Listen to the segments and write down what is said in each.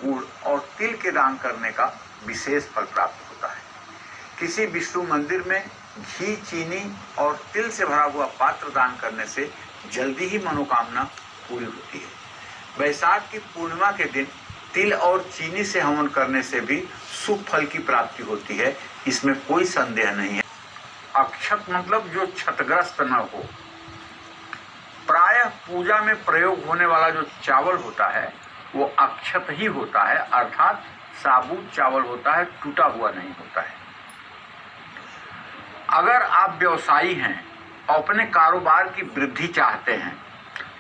गुड़ और तिल के दान करने का विशेष फल प्राप्त होता है। किसी विष्णु मंदिर में घी, चीनी और तिल से भरा हुआ पात्र दान करने से जल्दी ही मनोकामना पूरी होती है। वैशाख की पूर्णिमा के दिन तिल और चीनी से हवन करने से भी शुभ फल की प्राप्ति होती है, इसमें कोई संदेह नहीं है। अक्षत मतलब जो क्षतग्रस्त न हो। प्रायः पूजा में प्रयोग होने वाला जो चावल होता है वो अक्षत ही होता है, अर्थात साबुत चावल होता है, टूटा हुआ नहीं होता है। अगर आप व्यवसायी हैं और अपने कारोबार की वृद्धि चाहते हैं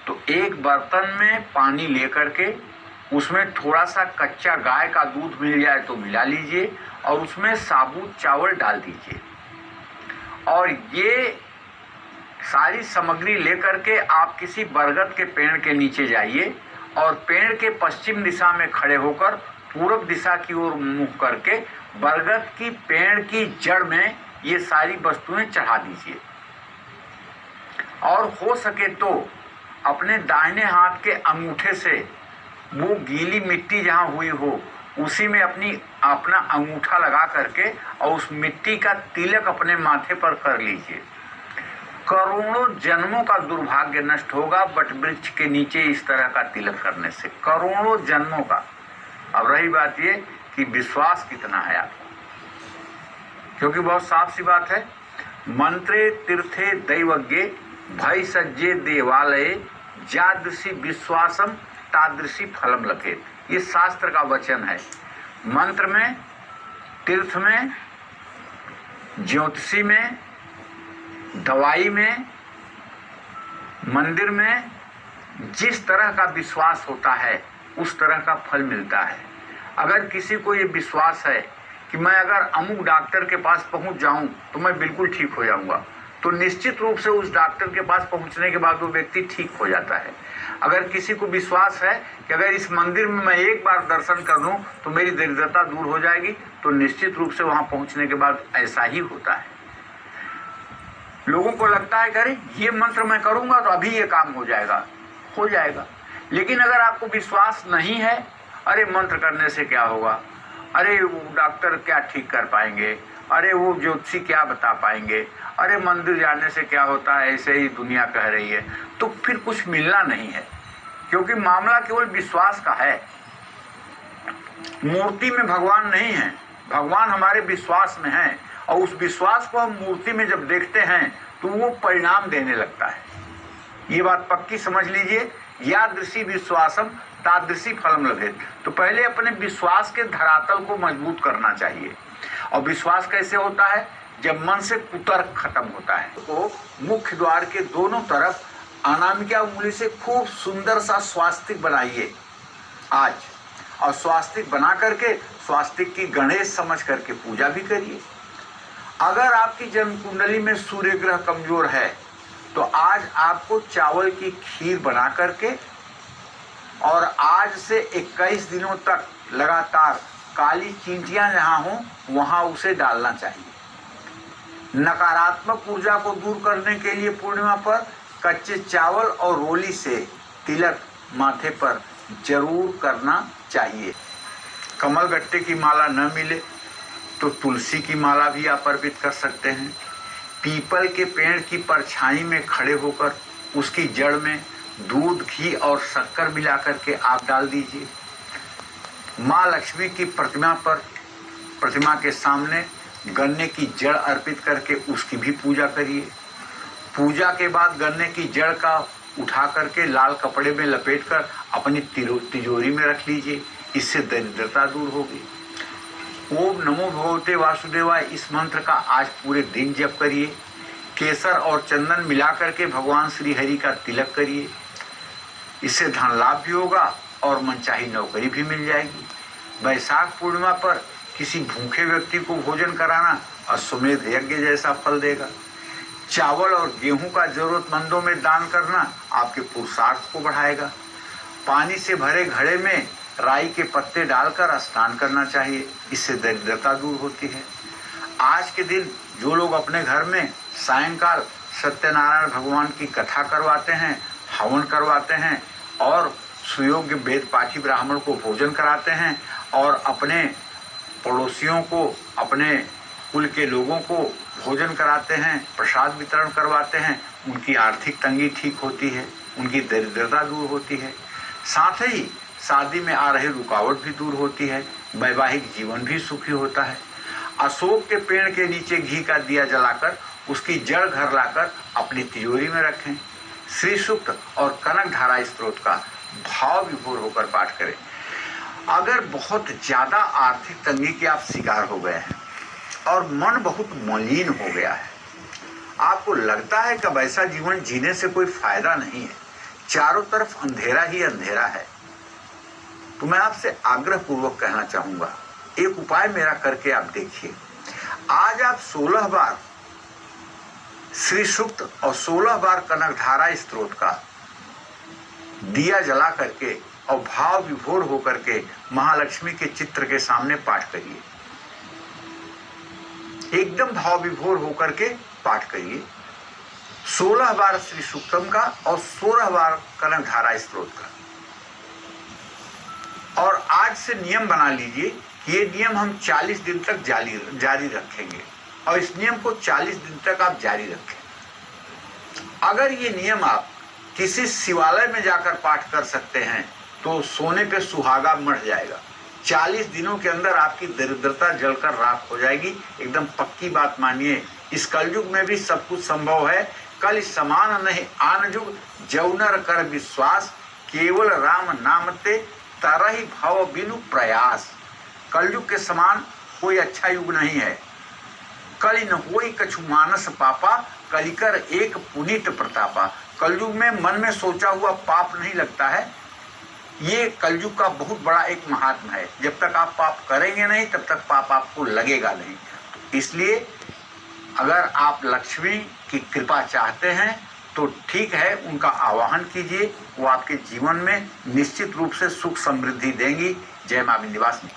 तो एक बर्तन में पानी लेकर के उसमें थोड़ा सा कच्चा गाय का दूध मिल जाए तो मिला लीजिए और उसमें साबुत चावल डाल दीजिए और ये सारी सामग्री लेकर के आप किसी बरगद के पेड़ के नीचे जाइए और पेड़ के पश्चिम दिशा में खड़े होकर पूर्व दिशा की ओर मुंह करके बरगद की पेड़ की जड़ में ये सारी वस्तुएं चढ़ा दीजिए और हो सके तो अपने दाहिने हाथ के अंगूठे से वो गीली मिट्टी जहाँ हुई हो उसी में अपना अंगूठा लगा करके और उस मिट्टी का तिलक अपने माथे पर कर लीजिए। करोड़ों जन्मों का दुर्भाग्य नष्ट होगा वट वृक्ष के नीचे इस तरह का तिलक करने से, करोड़ों जन्मों का। अब रही बात ये कि विश्वास कितना है आपको, क्योंकि बहुत साफ सी बात है। मंत्रे तीर्थे दैवज्ञे भय सज्जे देवालये जादृशी विश्वासम तादृशी फलम लखेत। ये शास्त्र का वचन है। मंत्र में, तीर्थ में, ज्योतिषी में, दवाई में, मंदिर में जिस तरह का विश्वास होता है उस तरह का फल मिलता है। अगर किसी को ये विश्वास है कि मैं अगर अमुक डॉक्टर के पास पहुंच जाऊं तो मैं बिल्कुल ठीक हो जाऊंगा, तो निश्चित रूप से उस डॉक्टर के पास पहुंचने के बाद वो व्यक्ति ठीक हो जाता है। अगर किसी को विश्वास है कि अगर इस मंदिर में मैं एक बार दर्शन कर लूं तो मेरी दरिद्रता दूर हो जाएगी, तो निश्चित रूप से वहां पहुंचने के बाद ऐसा ही होता है। लोगों को लगता है कि अरे ये मंत्र मैं करूंगा तो अभी ये काम हो जाएगा। लेकिन अगर आपको विश्वास नहीं है, अरे मंत्र करने से क्या होगा, अरे वो डॉक्टर क्या ठीक कर पाएंगे, अरे वो ज्योतिषी क्या बता पाएंगे, अरे मंदिर जाने से क्या होता है, ऐसे ही दुनिया कह रही है, तो फिर कुछ मिलना नहीं है। क्योंकि मामला केवल विश्वास का है। मूर्ति में भगवान नहीं है, भगवान हमारे विश्वास में है और उस विश्वास को हम मूर्ति में जब देखते हैं तो वो परिणाम देने लगता है। ये बात पक्की समझ लीजिए। यादृशी विश्वासम तादृशी फलम लभेत। तो पहले अपने विश्वास के धरातल को मजबूत करना चाहिए। और विश्वास कैसे होता है? जब मन से कुतर्क खत्म होता है। तो मुख्य द्वार के दोनों तरफ अनामिका उंगली से खूब सुंदर सा स्वास्तिक बनाइए आज, और स्वास्तिक बना करके स्वास्तिक की गणेश समझ करके पूजा भी करिए। अगर आपकी जन्म कुंडली में सूर्य ग्रह कमजोर है तो आज आपको चावल की खीर बना करके और आज से 21 दिनों तक लगातार काली चींटियां जहां हों वहां उसे डालना चाहिए। नकारात्मक ऊर्जा को दूर करने के लिए पूर्णिमा पर कच्चे चावल और रोली से तिलक माथे पर जरूर करना चाहिए। कमल गट्टे की माला न मिले तो तुलसी की माला भी आप अर्पित कर सकते हैं। पीपल के पेड़ की परछाई में खड़े होकर उसकी जड़ में दूध, घी और शक्कर मिला करके आप डाल दीजिए। माँ लक्ष्मी की प्रतिमा के सामने गन्ने की जड़ अर्पित करके उसकी भी पूजा करिए। पूजा के बाद गन्ने की जड़ का उठा करके लाल कपड़े में लपेटकर अपनी तिजोरी में रख लीजिए। इससे दरिद्रता दूर होगी। ओम नमो भगवते वासुदेवाय इस मंत्र का आज पूरे दिन जप करिए। केसर और चंदन मिला करके भगवान श्री हरि का तिलक करिए। इससे धन लाभ भी होगा और मनचाही नौकरी भी मिल जाएगी। वैशाख पूर्णिमा पर किसी भूखे व्यक्ति को भोजन कराना अश्वमेध यज्ञ जैसा फल देगा। चावल और गेहूं का जरूरतमंदों में दान करना आपके पुरुषार्थ को बढ़ाएगा। पानी से भरे घड़े में राई के पत्ते डालकर स्नान करना चाहिए। इससे दरिद्रता दूर होती है। आज के दिन जो लोग अपने घर में सायंकाल सत्यनारायण भगवान की कथा करवाते हैं, हवन करवाते हैं और सुयोग्य वेद पाठी ब्राह्मण को भोजन कराते हैं और अपने पड़ोसियों को, अपने कुल के लोगों को भोजन कराते हैं, प्रसाद वितरण करवाते हैं, उनकी आर्थिक तंगी ठीक होती है, उनकी दरिद्रता दूर होती है, साथ ही शादी में आ रही रुकावट भी दूर होती है, वैवाहिक जीवन भी सुखी होता है। अशोक के पेड़ के नीचे घी का दिया जलाकर उसकी जड़ घर लाकर अपनी तिजोरी में रखें। श्री सूक्त और कनक धारा स्त्रोत का भाव विभोर होकर पाठ करें। अगर बहुत ज्यादा आर्थिक तंगी के आप शिकार हो गए हैं और मन बहुत मलिन हो गया है, आपको लगता है कि वैसा जीवन जीने से कोई फायदा नहीं है, चारों तरफ अंधेरा ही अंधेरा है, तो मैं आपसे आग्रह पूर्वक कहना चाहूंगा, एक उपाय मेरा करके आप देखिए। आज आप 16 बार श्री सूक्त और 16 बार कनक धारा स्त्रोत का दिया जला करके और भाव विभोर होकर के महालक्ष्मी के चित्र के सामने पाठ करिए। एकदम भाव विभोर होकर के पाठ करिए। 16 बार श्री सूक्तम का और 16 बार कनक धारा स्त्रोत का। और आज से नियम बना लीजिए कि ये नियम हम 40 दिन तक जारी रखेंगे और इस नियम को 40 दिन तक आप जारी रखें। अगर ये नियम आप किसी शिवालय में जाकर पाठ कर सकते हैं तो सोने पे सुहागा मर जाएगा। 40 दिनों के अंदर आपकी दरिद्रता जलकर राख हो जाएगी। एकदम पक्की बात मानिए, इस कलयुग में भी सब कुछ संभव है। कल समान नहीं आन युग, जौनर कर विश्वास, केवल राम नामते तरहि भव बिनु प्रयास। कलयुग के समान कोई अच्छा युग नहीं है। कलि न होई कछु मानस पापा, कलिकर एक पुनीत प्रतापा। कलयुग में मन में सोचा हुआ पाप नहीं लगता है। ये कलयुग का बहुत बड़ा एक महात्मा है। जब तक आप पाप करेंगे नहीं तब तक पाप आपको लगेगा नहीं। तो इसलिए अगर आप लक्ष्मी की कृपा चाहते हैं तो ठीक है, उनका आवाहन कीजिए, वो आपके जीवन में निश्चित रूप से सुख समृद्धि देंगी। जय मां विंध्यवासिनी।